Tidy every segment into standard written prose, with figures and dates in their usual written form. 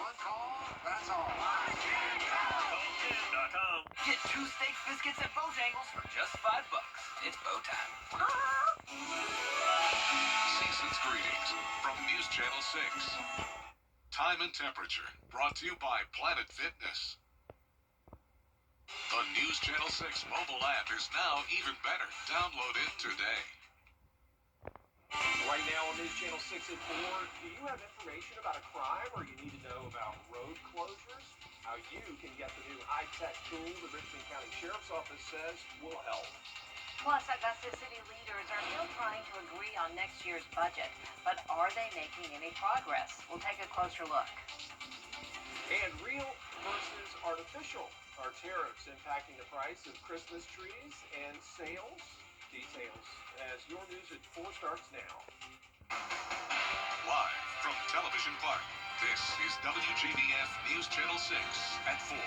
one call, that's all. Call10.com. Get 2 steak biscuits at Bojangles for just $5. It's bow time. Season's greetings from News Channel 6. Time and temperature brought to you by Planet Fitness. The News Channel 6 mobile app is now even better. Download it today. Right now on News Channel 6 at 4, do you have information about a crime or you need to know about road closures? How you can get the new high-tech tool the Richmond County Sheriff's Office says will help. Plus, Augusta city leaders are still trying to agree on next year's budget, but are they making any progress? We'll take a closer look. And real versus artificial. Are tariffs impacting the price of Christmas trees and sales? Details as your news at 4 starts now. Live from Television Park, this is WJBF News Channel 6 at 4.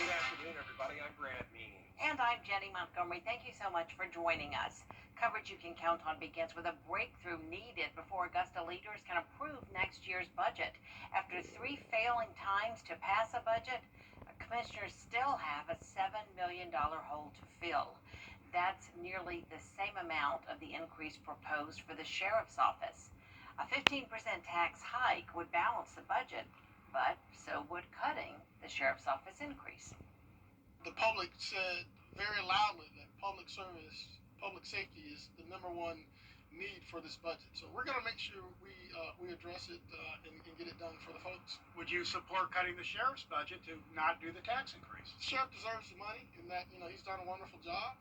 Good afternoon, everybody. I'm Brad Meany. And I'm Jenny Montgomery. Thank you so much for joining us. Coverage you can count on begins with a breakthrough needed before Augusta leaders can approve next year's budget. After 3 failing times to pass a budget, commissioners still have a $7 million hole to fill. That's nearly the same amount of the increase proposed for the sheriff's office. A 15% tax hike would balance the budget, but so would cutting the sheriff's office increase. The public said very loudly that public service, public safety is the #1 need for this budget. So we're going to make sure we address it and get it done for the folks. Would you support cutting the sheriff's budget to not do the tax increase? The sheriff deserves the money, and that he's done a wonderful job.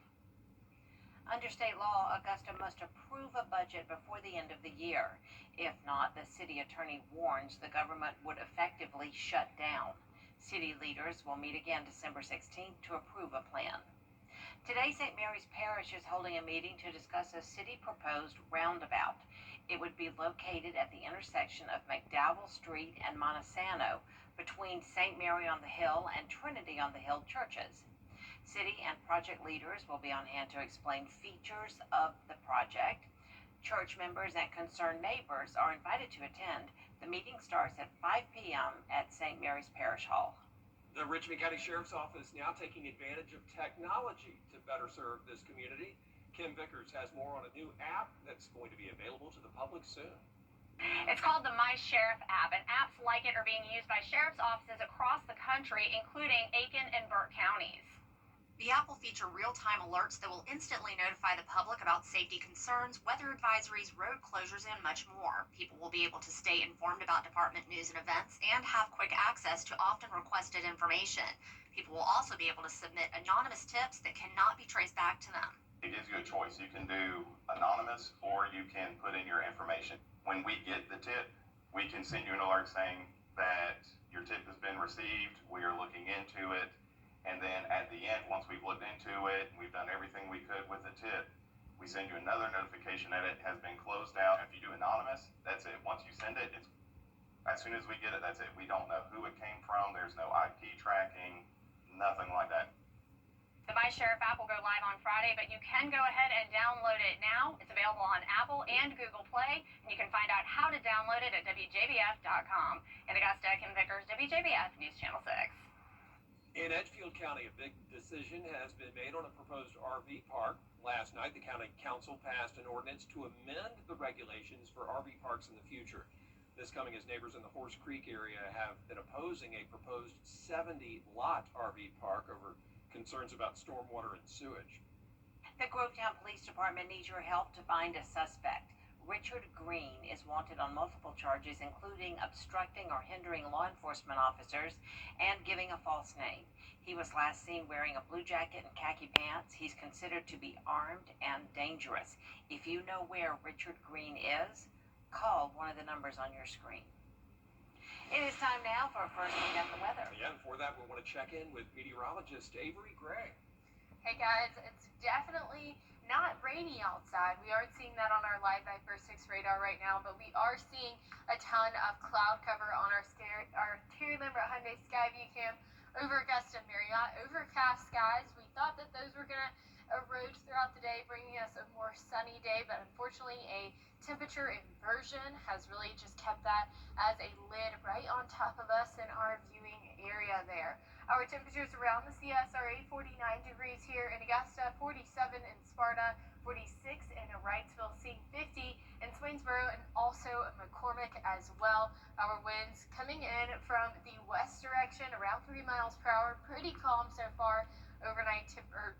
Under state law, Augusta must approve a budget before the end of the year. If not, the city attorney warns the government would effectively shut down. City leaders will meet again December 16th to approve a plan. Today, St. Mary's Parish is holding a meeting to discuss a city-proposed roundabout. It would be located at the intersection of McDowell Street and Montesano between St. Mary on the Hill and Trinity on the Hill churches. City and project leaders will be on hand to explain features of the project. Church members and concerned neighbors are invited to attend. The meeting starts at 5 p.m. at St. Mary's Parish Hall. The Richmond County Sheriff's Office now taking advantage of technology to better serve this community. Kim Vickers has more on a new app that's going to be available to the public soon. It's called the My Sheriff app, and apps like it are being used by sheriff's offices across the country, including Aiken and Burke counties. The app will feature real-time alerts that will instantly notify the public about safety concerns, weather advisories, road closures, and much more. People will be able to stay informed about department news and events and have quick access to often requested information. People will also be able to submit anonymous tips that cannot be traced back to them. It gives you a choice. You can do anonymous or you can put in your information. When we get the tip, we can send you an alert saying that your tip has been received, we are looking into it. And then at the end, once we've looked into it, we've done everything we could with the tip, we send you another notification that it has been closed out. If you do anonymous, that's it. Once you send it, it's as soon as we get it, that's it. We don't know who it came from. There's no IP tracking, nothing like that. The My Sheriff app will go live on Friday, but you can go ahead and download it now. It's available on Apple and Google Play, and you can find out how to download it at WJBF.com. In Augusta, Kim Vickers, WJBF News Channel 6. In Edgefield County, a big decision has been made on a proposed RV park. Last night, the county council passed an ordinance to amend the regulations for RV parks in the future. This coming as neighbors in the Horse Creek area have been opposing a proposed 70-lot RV park over concerns about stormwater and sewage. The Grovetown Police Department needs your help to find a suspect. Richard Green is wanted on multiple charges, including obstructing or hindering law enforcement officers and giving a false name. He was last seen wearing a blue jacket and khaki pants. He's considered to be armed and dangerous. If you know where Richard Green is, call one of the numbers on your screen. It is time now for a first look at the weather. Yeah, and for that, we want to check in with meteorologist Avery Gray. Hey guys, it's definitely not rainy outside. We aren't seeing that on our live Viper 6 radar right now, but we are seeing a ton of cloud cover on our Terry Lambert Hyundai Skyview cam over Augusta Marriott. Overcast skies. We thought that those were going to erode throughout the day, bringing us a more sunny day, but unfortunately a temperature inversion has really just kept that as a lid right on top of us in our viewing area there. Our temperatures around the CSRA, 49 degrees here in Augusta, 47 in Sparta, 46 in Wrightsville, seeing 50 in Swainsboro, and also McCormick as well. Our winds coming in from the west direction around 3 miles per hour. Pretty calm so far. Overnight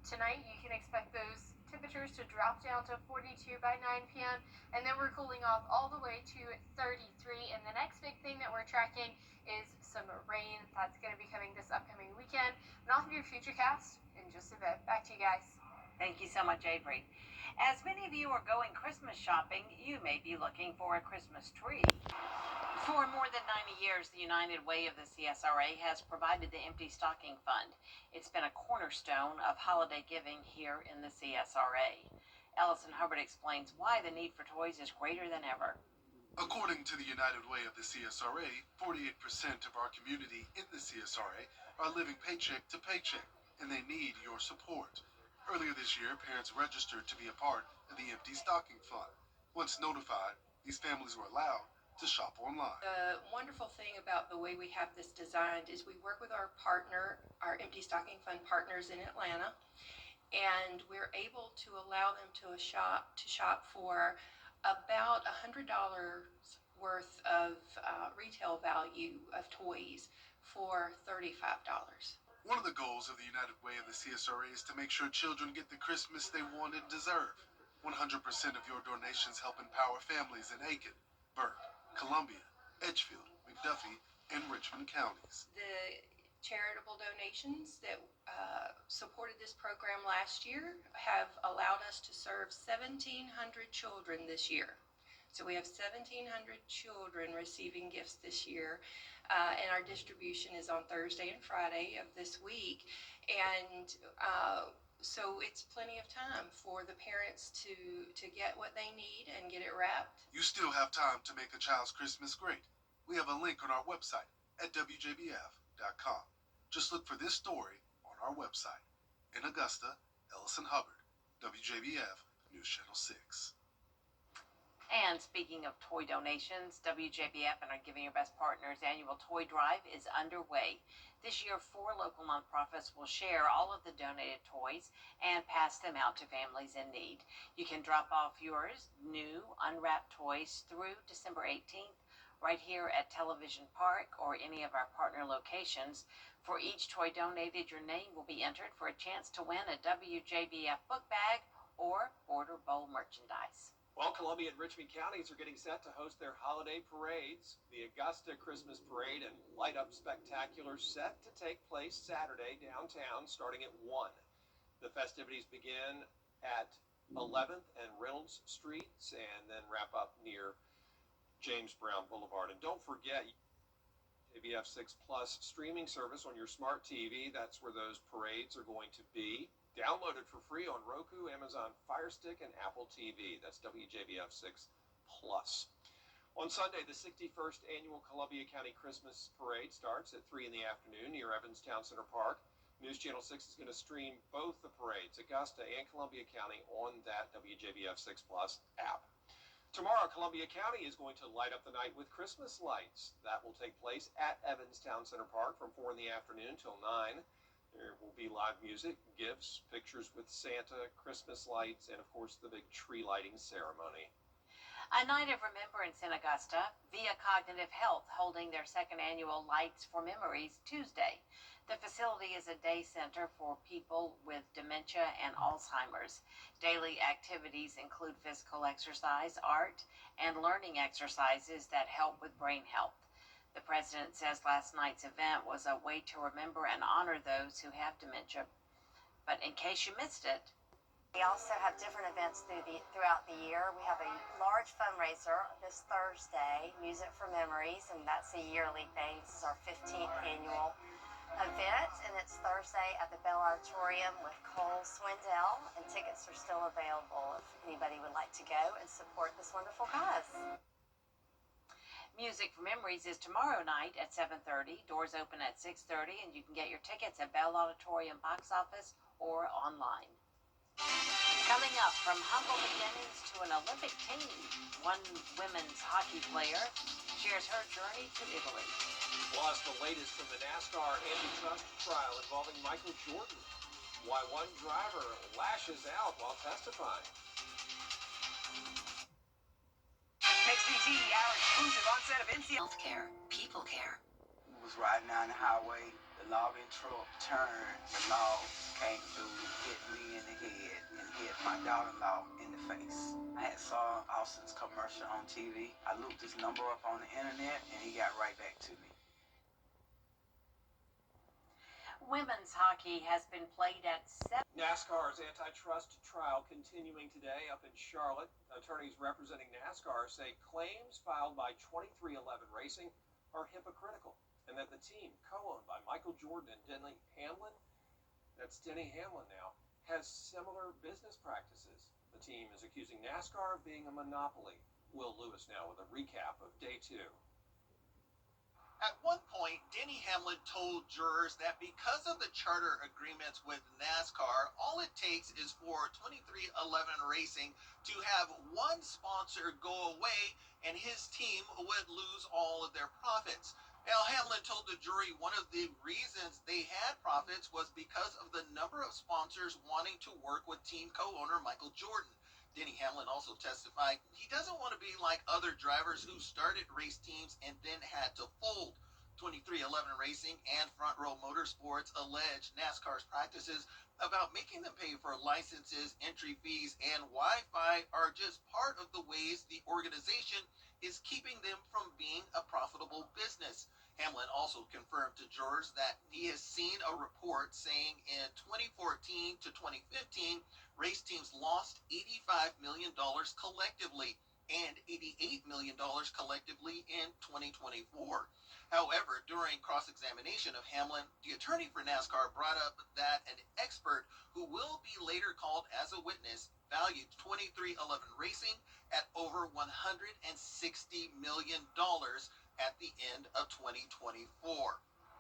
tonight, you can expect those temperatures to drop down to 42 by 9 p.m. and then we're cooling off all the way to 33. And the next big thing that we're tracking is some rain that's going to be coming this upcoming weekend. And off of your futurecast in just a bit. Back to you guys. Thank you so much, Avery. As many of you are going Christmas shopping, you may be looking for a Christmas tree. For more than 90 years, the United Way of the CSRA has provided the Empty Stocking Fund. It's been a cornerstone of holiday giving here in the CSRA. Ellison Hubbard explains why the need for toys is greater than ever. According to the United Way of the CSRA, 48% of our community in the CSRA are living paycheck to paycheck, and they need your support. Earlier this year, parents registered to be a part of the Empty Stocking Fund. Once notified, these families were allowed to shop online. The wonderful thing about the way we have this designed is we work with our partner, our Empty Stocking Fund partners in Atlanta, and we're able to allow them to shop for about $100 worth of retail value of toys for $35. One of the goals of the United Way of the CSRA is to make sure children get the Christmas they want and deserve. 100% of your donations help empower families in Aiken, Burke, Columbia, Edgefield, McDuffie, and Richmond counties. The charitable donations that supported this program last year have allowed us to serve 1,700 children this year. So we have 1,700 children receiving gifts this year, and our distribution is on Thursday and Friday of this week. And so it's plenty of time for the parents to get what they need and get it wrapped. You still have time to make a child's Christmas great. We have a link on our website at WJBF.com. Just look for this story on our website. In Augusta, Ellison Hubbard, WJBF News Channel 6. And speaking of toy donations, WJBF and our Giving Your Best Partners annual toy drive is underway. This year, 4 local nonprofits will share all of the donated toys and pass them out to families in need. You can drop off yours, new, unwrapped toys through December 18th right here at Television Park or any of our partner locations. For each toy donated, your name will be entered for a chance to win a WJBF book bag or Border Bowl merchandise. Well, Columbia and Richmond counties are getting set to host their holiday parades. The Augusta Christmas Parade and Light Up Spectacular set to take place Saturday downtown starting at 1. The festivities begin at 11th and Reynolds Streets and then wrap up near James Brown Boulevard. And don't forget, WJBF 6 Plus streaming service on your smart TV. That's where those parades are going to be. Download it for free on Roku, Amazon Fire Stick, and Apple TV. That's WJBF 6 Plus. On Sunday, the 61st Annual Columbia County Christmas Parade starts at 3 in the afternoon near Evanstown Center Park. News Channel 6 is going to stream both the parades, Augusta and Columbia County, on that WJBF 6 Plus app. Tomorrow, Columbia County is going to light up the night with Christmas lights. That will take place at Evanstown Center Park from 4 in the afternoon till 9. There will be live music, gifts, pictures with Santa, Christmas lights, and of course the big tree lighting ceremony. A night of remembrance in Augusta, Via Cognitive Health holding their 2nd annual Lights for Memories Tuesday. The facility is a day center for people with dementia and Alzheimer's. Daily activities include physical exercise, art, and learning exercises that help with brain health. The president says last night's event was a way to remember and honor those who have dementia. But in case you missed it, we also have different events throughout the year. We have a large fundraiser this Thursday, Music for Memories, and that's a yearly thing. This is our 15th annual event, and it's Thursday at the Bell Auditorium with Cole Swindell, and tickets are still available if anybody would like to go and support this wonderful cause. Music for Memories is tomorrow night at 7:30. Doors open at 6:30, and you can get your tickets at Bell Auditorium box office or online. Coming up, from humble beginnings to an Olympic team, one women's hockey player shares her journey to Italy. Plus, the latest from the NASCAR antitrust trial involving Michael Jordan. Why one driver lashes out while testifying. XDT, our exclusive onset of NCAA. Healthcare, people care. Was riding down the highway, the logging truck turned, the log came through, hit me in the head, and hit my daughter-in-law in the face. I had saw Austin's commercial on TV. I looked his number up on the internet, and he got right back to me. Women's hockey has been played at 7. NASCAR's antitrust trial continuing today up in Charlotte. Attorneys representing NASCAR say claims filed by 2311 Racing are hypocritical, and that the team, co-owned by Michael Jordan and Denny Hamlin, that's Denny Hamlin now, has similar business practices. The team is accusing NASCAR of being a monopoly. Will Lewis now with a recap of day 2. At one point, Denny Hamlin told jurors that because of the charter agreements with NASCAR, all it takes is for 2311 Racing to have one sponsor go away and his team would lose all of their profits. Now, Hamlin told the jury one of the reasons they had profits was because of the number of sponsors wanting to work with team co-owner Michael Jordan. Denny Hamlin also testified he doesn't want to be like other drivers who started race teams and then had to fold. 2311 Racing and Front Row Motorsports allege NASCAR's practices about making them pay for licenses, entry fees, and Wi-Fi are just part of the ways the organization is keeping them from being a profitable business. Hamlin also confirmed to jurors that he has seen a report saying in 2014 to 2015, race teams lost $85 million collectively and $88 million collectively in 2024. However, during cross-examination of Hamlin, the attorney for NASCAR brought up that an expert who will be later called as a witness valued 2311 Racing at over $160 million at the end of 2024.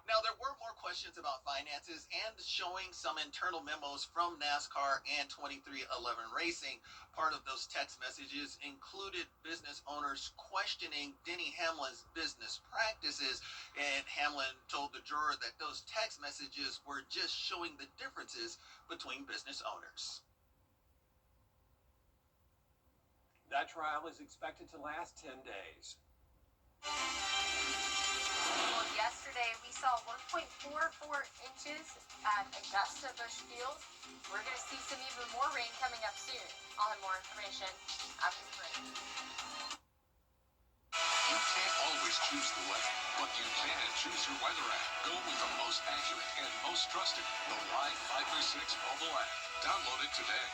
Now, there were more questions about finances and showing some internal memos from NASCAR and 2311 Racing. Part of those text messages included business owners questioning Denny Hamlin's business practices, and Hamlin told the juror that those text messages were just showing the differences between business owners. That trial is expected to last 10 days. Well, yesterday we saw 1.44 inches at Augusta Busch Field. We're going to see some even more rain coming up soon. I'll have more information after the break. You can't always choose the weather, but you can choose your weather app. Go with the most accurate and most trusted, the Live 536 mobile app. Download it today.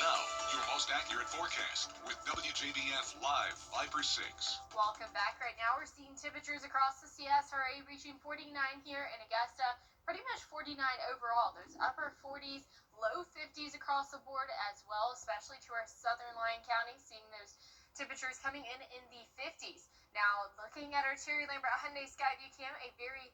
Now, your most accurate forecast with WJBF Live 536. Welcome back. Right now we're seeing temperatures across the CSRA reaching 49 here in Augusta, pretty much 49 overall. Those upper 40s, low 50s across the board as well, especially to our southern Lyon County, seeing those temperatures coming in the 50s. Now, looking at our Terry Lambert Hyundai Skyview Cam, a very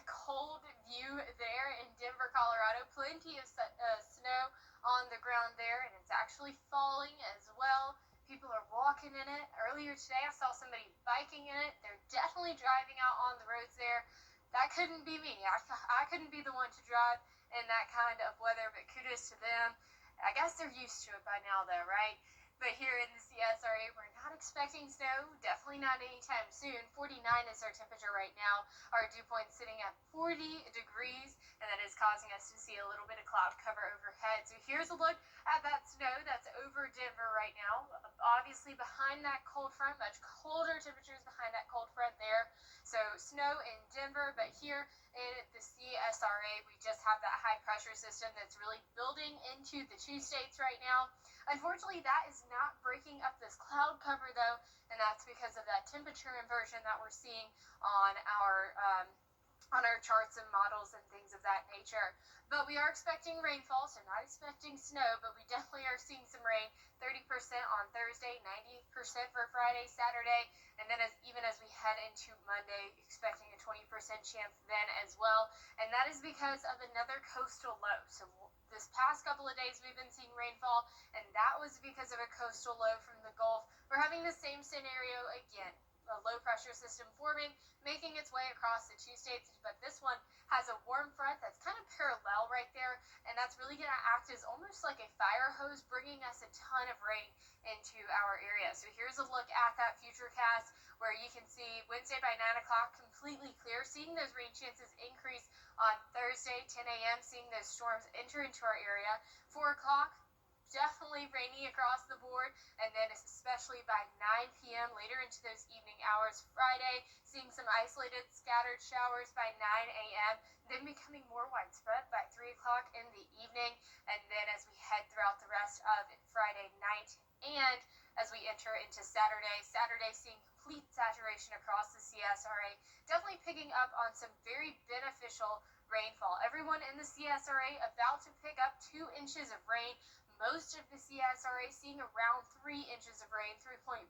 cold view there in Denver, Colorado. Plenty of snow on the ground there, and it's actually falling as well. People are walking in it. Earlier today, I saw somebody biking in it. They're definitely driving out on the roads there. That couldn't be me. I couldn't be the one to drive in that kind of weather, but kudos to them. I guess they're used to it by now, though, right? But here in the CSRA, we're not expecting snow, definitely not anytime soon. 49 is our temperature right now. Our dew point sitting at 40 degrees, and that is causing us to see a little bit of cloud cover overhead. So here's a look at that snow that's over Denver right now. Obviously behind that cold front, much colder temperatures behind that cold front there. So snow in Denver, but here in the CSRA, we just have that high pressure system that's really building into the two states right now. Unfortunately, that is not breaking up this cloud cover, though, and that's because of that temperature inversion that we're seeing on on our charts and models and things of that nature. But we are expecting rainfall, so not expecting snow, but we definitely are seeing some rain. 30% on Thursday, 90% for Friday, Saturday, and then even as we head into Monday, expecting a 20% chance then as well. And that is because of another coastal low. So this past couple of days we've been seeing rainfall, and that was because of a coastal low from the Gulf. We're having the same scenario again. A low pressure system forming, making its way across the two states, but this one has a warm front that's kind of parallel right there, and that's really going to act as almost like a fire hose, bringing us a ton of rain into our area. So here's a look at that futurecast where you can see Wednesday by 9 o'clock completely clear, seeing those rain chances increase on Thursday 10 a.m., seeing those storms enter into our area. 4 o'clock, definitely rainy across the board, and then especially by 9 p.m. later into those evening hours. Friday, seeing some isolated scattered showers by 9 a.m., then becoming more widespread by 3 o'clock in the evening, and then as we head throughout the rest of Friday night and as we enter into Saturday seeing complete saturation across the CSRA, definitely picking up on some very beneficial rainfall. Everyone in the CSRA about to pick up 2 inches of rain. Most of the CSRA seeing around 3 inches of rain, 3.4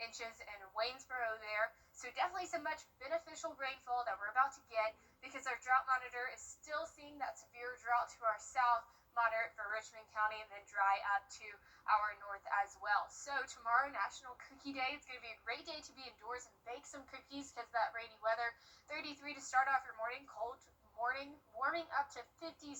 inches in Waynesboro there. So definitely some much beneficial rainfall that we're about to get because our drought monitor is still seeing that severe drought to our south, moderate for Richmond County, and then dry up to our north as well. So tomorrow, National Cookie Day. It's going to be a great day to be indoors and bake some cookies because of that rainy weather. 33 to start off your morning, cold morning, warming up to 56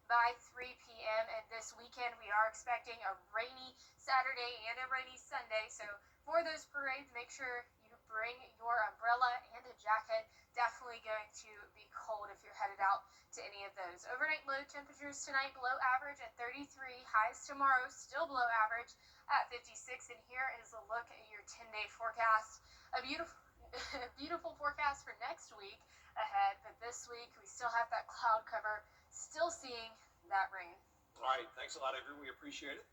by 3 p.m. And this weekend we are expecting a rainy Saturday and a rainy Sunday. So for those parades, make sure you bring your umbrella and a jacket. Definitely going to be cold if you're headed out to any of those. Overnight low temperatures tonight below average at 33. Highs tomorrow still below average at 56. And here is a look at your 10-day forecast. A beautiful forecast for next week ahead, but this week we still have that cloud cover, still seeing that rain. All right, thanks a lot, Avery. We appreciate it.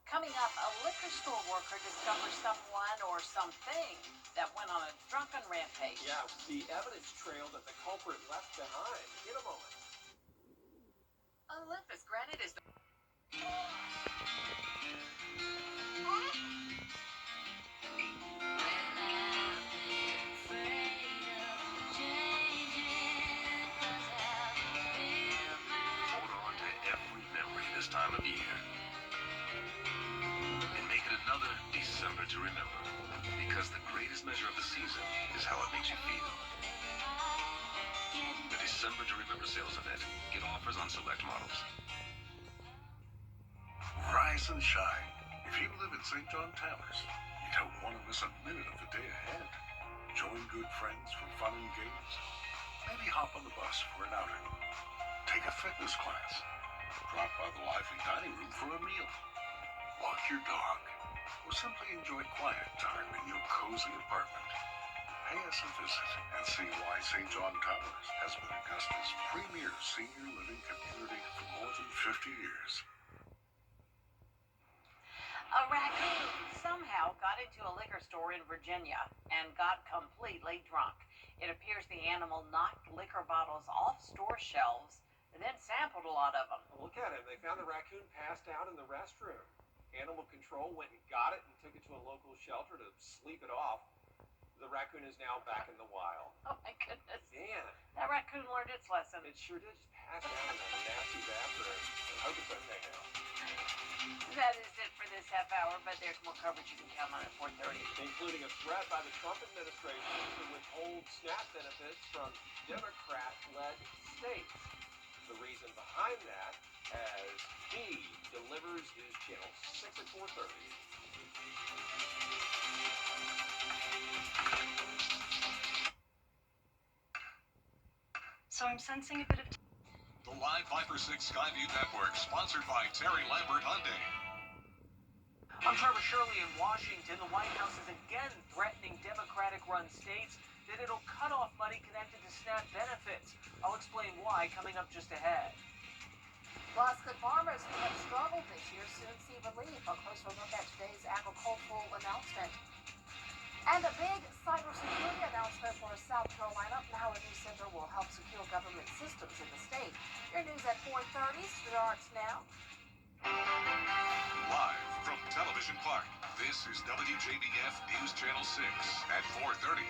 Coming up, a liquor store worker discovers someone or something that went on a drunken rampage. Yeah, the evidence trail that the culprit left behind. In a moment. Olympus granted is the Hold on to every memory this time of year. And make it another December to remember. Because the greatest measure of the season is how it makes you feel. The December to Remember sales event. Get offers on select models. Rise and shine. If you live in St. John Towers, you don't want to miss a minute of the day ahead. Join good friends for fun and games. Maybe hop on the bus for an outing. Take a fitness class. Drop by the lively dining room for a meal. Walk your dog. Or simply enjoy quiet time in your cozy apartment. Pay us a visit and see why St. John Towers has been Augusta's premier senior living community for more than 50 years. A raccoon somehow got into a liquor store in Virginia and got completely drunk. It appears the animal knocked liquor bottles off store shelves and then sampled a lot of them. Look at it. They found the raccoon passed out in the restroom. Animal control went and got it and took it to a local shelter to sleep it off. The raccoon is now back in the wild. Oh my goodness. Man. That raccoon learned its lesson. It sure did just pass out in that nasty bathroom. I hope it's okay now. That is it for this half hour, but there's more coverage you can count on at 4:30. Including a threat by the Trump administration to withhold SNAP benefits from Democrat-led states. The reason behind that as he delivers his channel 6 at 4:30. So I'm sensing a bit of... The Live 546 Skyview Network, sponsored by Terry Lambert Hyundai. I'm Trevor Shirley in Washington. The White House is again threatening Democratic-run states that it'll cut off money connected to SNAP benefits. I'll explain why coming up just ahead. Plus, could farmers who have struggled this year soon see relief? A closer look at today's agricultural announcement. And a big cybersecurity announcement. announcement for South Carolina. Now a new center will help secure government systems in the state. Your news at 4:30 starts now. Live from Television Park, this is WJBF News Channel 6 at 4:30.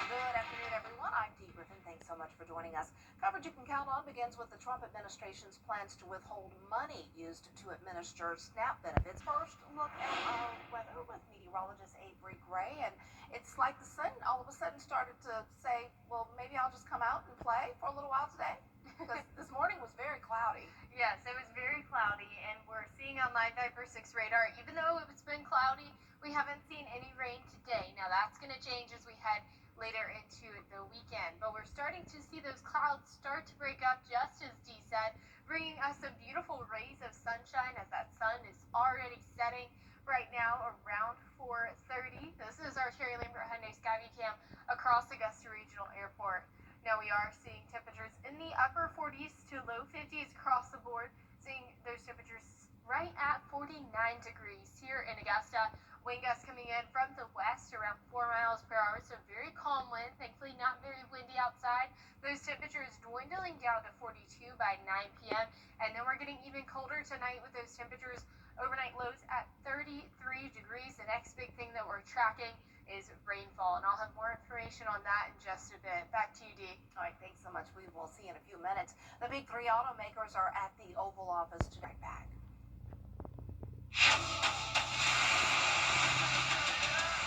Good afternoon, everyone. I'm Dee Griffin. Thanks so much for joining us. Coverage you can count on begins with the Trump administration's plans to withhold money used to administer SNAP benefits. First, look at our weather with meteorologist Avery Gray. And it's like the sun all of a sudden started to say, well, maybe I'll just come out and play for a little while today. Because this morning was very cloudy. Yes, it was very cloudy, and we're seeing on Live Viper 6 radar, even though it's been cloudy, we haven't seen any rain today. Now that's going to change as we head later into the weekend, but we're starting to see those clouds start to break up, just as Dee said, bringing us some beautiful rays of sunshine as that sun is already setting right now around 4:30. This is our Terry Lambert Hyundai Skyview cam across Augusta Regional Airport. Now we are seeing temperatures in the upper 40s to low 50s across the board, seeing those temperatures right at 49 degrees here in Augusta. Wind gusts coming in from the west around 4 miles per hour, so very calm wind. Thankfully not very windy outside. Those temperatures dwindling down to 42 by 9 p.m. And then we're getting even colder tonight with those temperatures. Overnight lows at 33 degrees. The next big thing that we're tracking is rainfall, and I'll have more information on that in just a bit. Back to you, Dee. All right, thanks so much. We will see in a few minutes. The big three automakers are at the Oval Office to right back.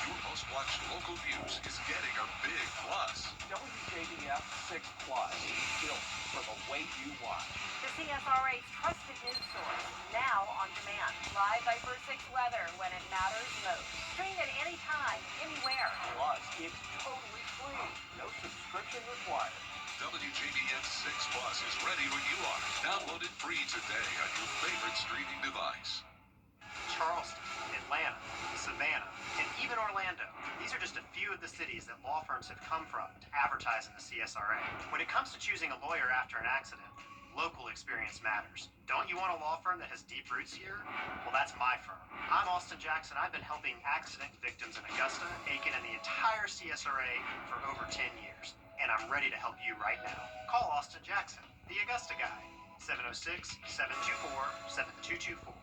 Your most watched local news is getting a big plus. WJBF 6 Plus, built for the way you watch. The CSRA's trusted news source, now on demand. Live Viper 6 weather when it matters most. Stream it anytime, anywhere. Plus, it's totally free. No subscription required. WJBF 6 Plus is ready when you are. Download it free today on your favorite streaming device. Charleston, Atlanta, Savannah, and even Orlando. These are just a few of the cities that law firms have come from to advertise in the CSRA. When it comes to choosing a lawyer after an accident, local experience matters. Don't you want a law firm that has deep roots here? Well, that's my firm. I'm Austin Jackson. I've been helping accident victims in Augusta, Aiken, and the entire CSRA for over 10 years. And I'm ready to help you right now. Call Austin Jackson, the Augusta guy. 706-724-7224.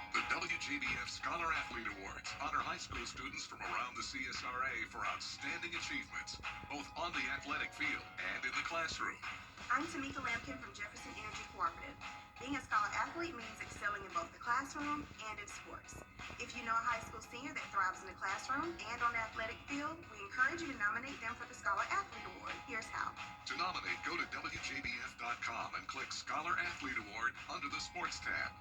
The WJBF Scholar Athlete Awards honor high school students from around the CSRA for outstanding achievements, both on the athletic field and in the classroom. I'm Tamika Lampkin from Jefferson Energy Cooperative. Being a Scholar Athlete means excelling in both the classroom and in sports. If you know a high school senior that thrives in the classroom and on the athletic field, we encourage you to nominate them for the Scholar Athlete Award. Here's how. To nominate, go to WJBF.com and click Scholar Athlete Award under the Sports tab.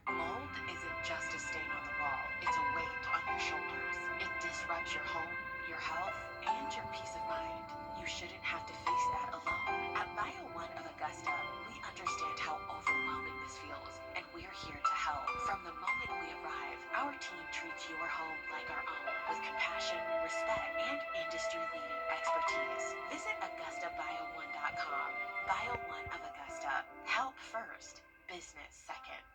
Mold isn't just a stain on the wall, it's a weight on your shoulders. It disrupts your home, your health, and your peace of mind. You shouldn't have to face that alone. At Bio One of Augusta, we understand how overwhelming this feels, and we're here to help. From the moment we arrive, our team treats your home like our own, with compassion, respect, and industry-leading expertise. Visit AugustaBio1.com. Bio One of Augusta. Help first, business second.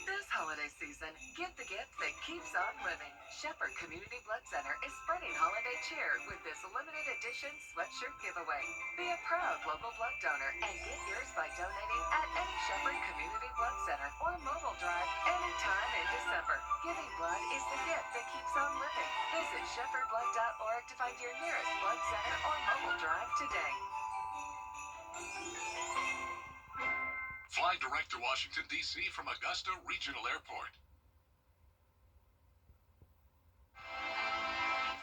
This holiday season, get the gift that keeps on living. Shepherd Community Blood Center is spreading holiday cheer with this limited edition sweatshirt giveaway. Be a proud local blood donor and get yours by donating at any Shepherd Community Blood Center or mobile drive anytime in December. Giving blood is the gift that keeps on living. Visit shepherdblood.org to find your nearest blood center or mobile drive today. Fly direct to Washington, D.C. from Augusta Regional Airport.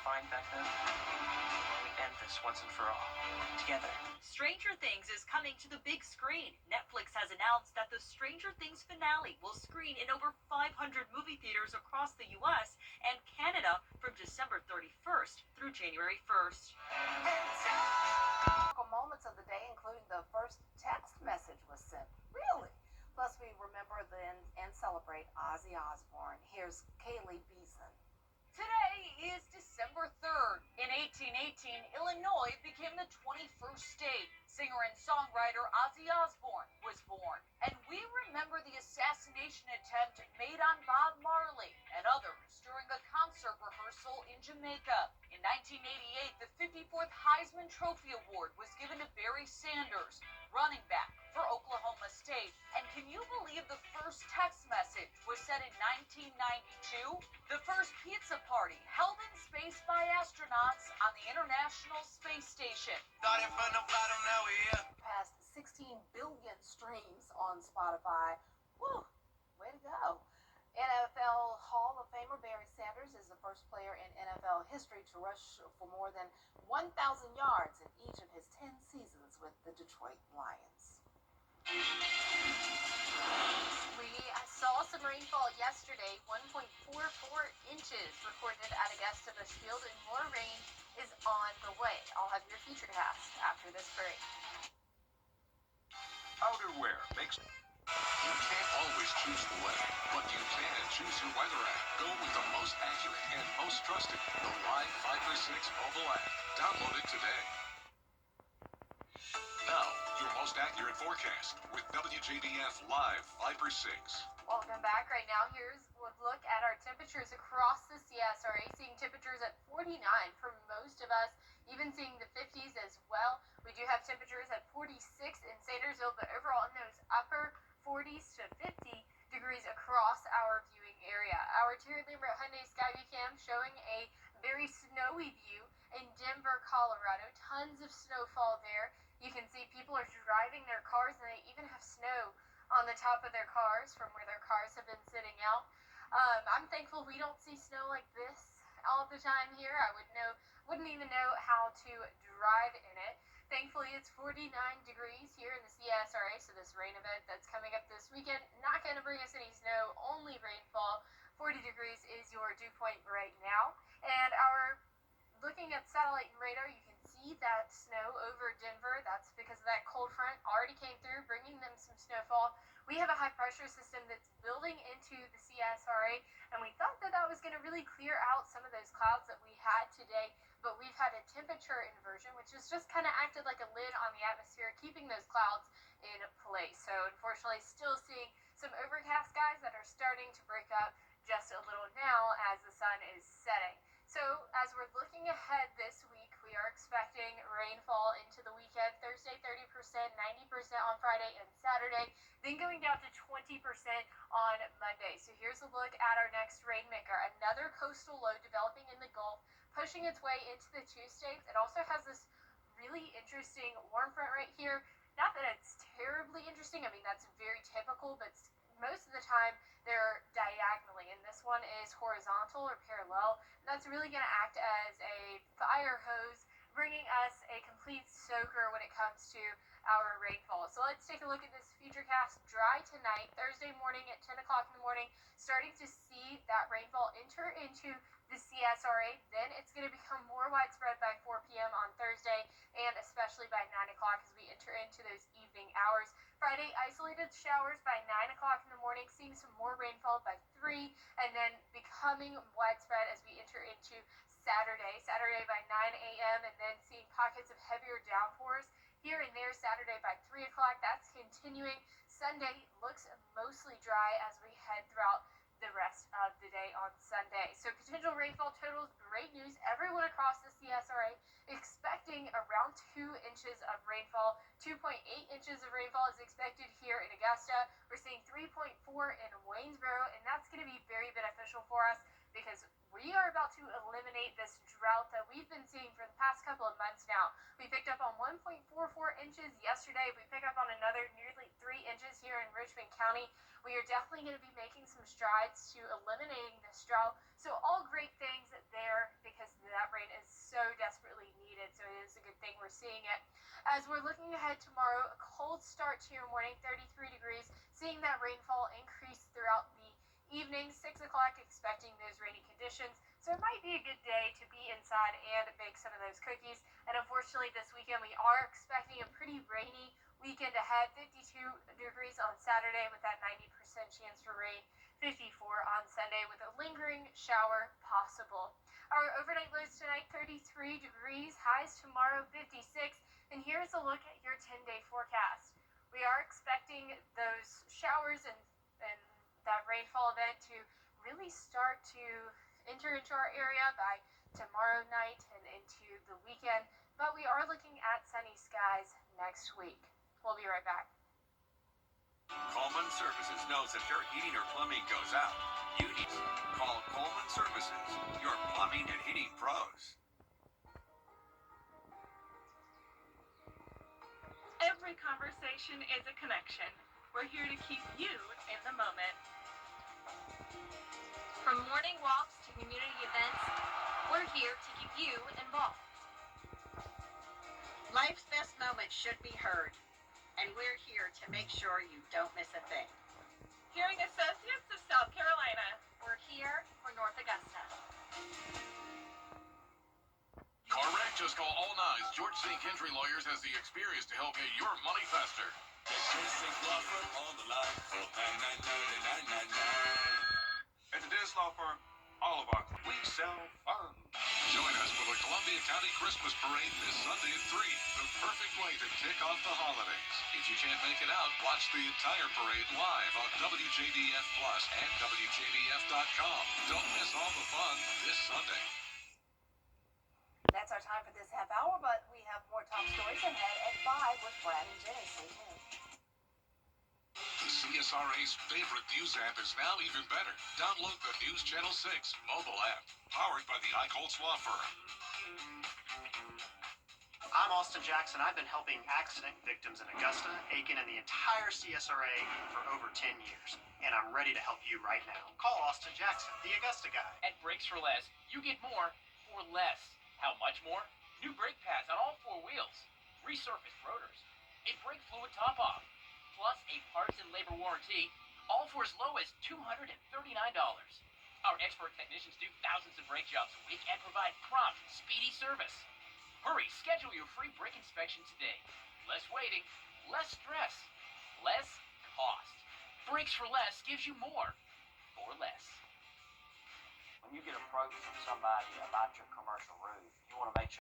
Fine back then. We end this once and for all. Together. Stranger Things is coming to the big screen. Netflix has announced that the Stranger Things finale will screen in over 500 movie theaters across the U.S. and Canada from December 31st through January 1st. Moments of the day, including the first text message was sent. Really? Plus, we remember and celebrate Ozzy Osbourne. Here's Kaylee Beeson. Today is December 3rd. In 1818, Illinois became the 21st state. Singer and songwriter Ozzy Osbourne was born. And we remember the assassination attempt Sanders, running back for Oklahoma State. And can you believe the first text message was sent in 1992? The first pizza party held in space by astronauts on the International Space Station. Past 16 billion streams on Spotify. Woo, way to go. NFL Hall of Famer Barry Sanders is the first player in NFL history to rush for more than 1,000 yards in each of his 10 seasons with the Detroit Lions. We saw some rainfall yesterday, 1.44 inches recorded at Augusta Busch Field, and more rain is on the way. I'll have your Futurecast after this break. Outerwear makes... You can't always choose the weather, but you can choose your weather app. Go with the most accurate and most trusted, the Live 5/6 mobile app. Download it today. Now, your most accurate forecast with WJBF Live 5/6. Welcome back. Right now, here's a look at our temperatures across the CSRA, seeing temperatures at 49 for most of us, even seeing the 50s as well. We do have temperatures at 46 in Sandersville, but overall in those upper 40s to 50 degrees across our viewing area. Our Terry Lambert Hyundai Skyview Cam showing a very snowy view in Denver, Colorado. Tons of snowfall there. You can see people are driving their cars, and they even have snow on the top of their cars from where their cars have been sitting out. I'm thankful we don't see snow like this all the time here. I wouldn't even know how to drive in it. Thankfully, it's 49 degrees here in the CSRA, so this rain event that's coming up this weekend, not going to bring us any snow, only rainfall. 40 degrees is your dew point right now. And looking at satellite and radar, you can see that snow over Denver. That's because of that cold front already came through, bringing them some snowfall. We have a high pressure system that's building into the CSRA, and we thought that was going to really clear out some of those clouds that we had today. But we've had a temperature inversion, which has just kind of acted like a lid on the atmosphere, keeping those clouds in place. So unfortunately, still seeing some overcast skies that are starting to break up just a little now as the sun is setting. So as we're looking ahead this week, we are expecting rainfall into the weekend. Thursday, 30%, 90% on Friday and Saturday, then going down to 20% on Monday. So here's a look at our next rainmaker. Another coastal low developing in the Gulf, pushing its way into the two states. It also has this really interesting warm front right here. Not that it's terribly interesting. I mean, that's very typical, but most of the time they're diagonally, and this one is horizontal or parallel. That's really going to act as a fire hose, bringing us a complete soaker when it comes to our rainfall. So let's take a look at this Futurecast. Dry tonight, Thursday morning at 10 o'clock in the morning, starting to see that rainfall enter into the CSRA. Then it's going to become more widespread by 4 p.m. on Thursday, and especially by 9 o'clock as we enter into those evening hours. Friday, isolated showers by 9 o'clock in the morning, seeing some more rainfall by 3, and then becoming widespread as we enter into Saturday by 9 a.m., and then seeing pockets of heavier downpours here and there Saturday by 3 o'clock. That's continuing. Sunday looks mostly dry as we head throughout the rest of the day on Sunday. So potential rainfall totals, great news. Everyone across the CSRA expecting around 2 inches of rainfall. 2.8 inches of rainfall is expected here in Augusta. We're seeing 3.4 in Waynesboro, and that's going to be very beneficial for us because we are about to eliminate this drought that we've been seeing for the past couple of months now. We picked up on 1.44 inches yesterday. We picked up on another nearly 3 inches here in Richmond County. We are definitely going to be making some strides to eliminating this drought. So all great things there because that rain is so desperately needed. So it is a good thing we're seeing it. As we're looking ahead tomorrow, a cold start to your morning, 33 degrees, seeing that rainfall increase throughout the evening, 6 o'clock, expecting those rainy conditions. So it might be a good day to be inside and bake some of those cookies. And unfortunately, this weekend we are expecting a pretty rainy weekend ahead. 52 degrees on Saturday with that 90% chance for rain. 54 on Sunday with a lingering shower possible. Our overnight lows tonight, 33 degrees. Highs tomorrow, 56. And here's a look at your 10-day forecast. We are expecting those showers and that rainfall event to really start to enter into our area by tomorrow night and into the weekend. But we are looking at sunny skies next week. We'll be right back. Coleman Services knows if your heating or plumbing goes out, you need to call Coleman Services, your plumbing and heating pros. Every conversation is a connection. We're here to keep you in the moment. From morning walks to community events, we're here to keep you involved. Life's best moments should be heard, and we're here to make sure you don't miss a thing. Hearing Associates of South Carolina. We're here for North Augusta. Car wreck? Just call All Nines. George St. Kendry Lawyers has the experience to help get your money faster. Get George St. Law Firm on the line for 999. At the Dennis Law Firm, all of our we sell fun. Join us for the Columbia County Christmas Parade this Sunday at 3. The perfect way to kick off the holidays. If you can't make it out, watch the entire parade live on WJBF Plus and WJBF.com. Don't miss all the fun this Sunday. That's our time for this half hour, but we have more top stories ahead at 5 with Brad and Jenny. Stay tuned. The CSRA's favorite news app is now even better. Download the News Channel 6 mobile app, powered by the Eichholz Law Firm. I'm Austin Jackson. I've been helping accident victims in Augusta, Aiken, and the entire CSRA for over 10 years. And I'm ready to help you right now. Call Austin Jackson, the Augusta guy. At Brakes for Less, you get more for less. How much more? New brake pads on all 4 wheels, resurfaced rotors, a brake fluid top-off, plus a parts and labor warranty, all for as low as $239. Our expert technicians do thousands of brake jobs a week and provide prompt, speedy service. Hurry, schedule your free brake inspection today. Less waiting, less stress, less cost. Brakes for Less gives you more for less. When you get approached from somebody about your commercial roof, you want to make sure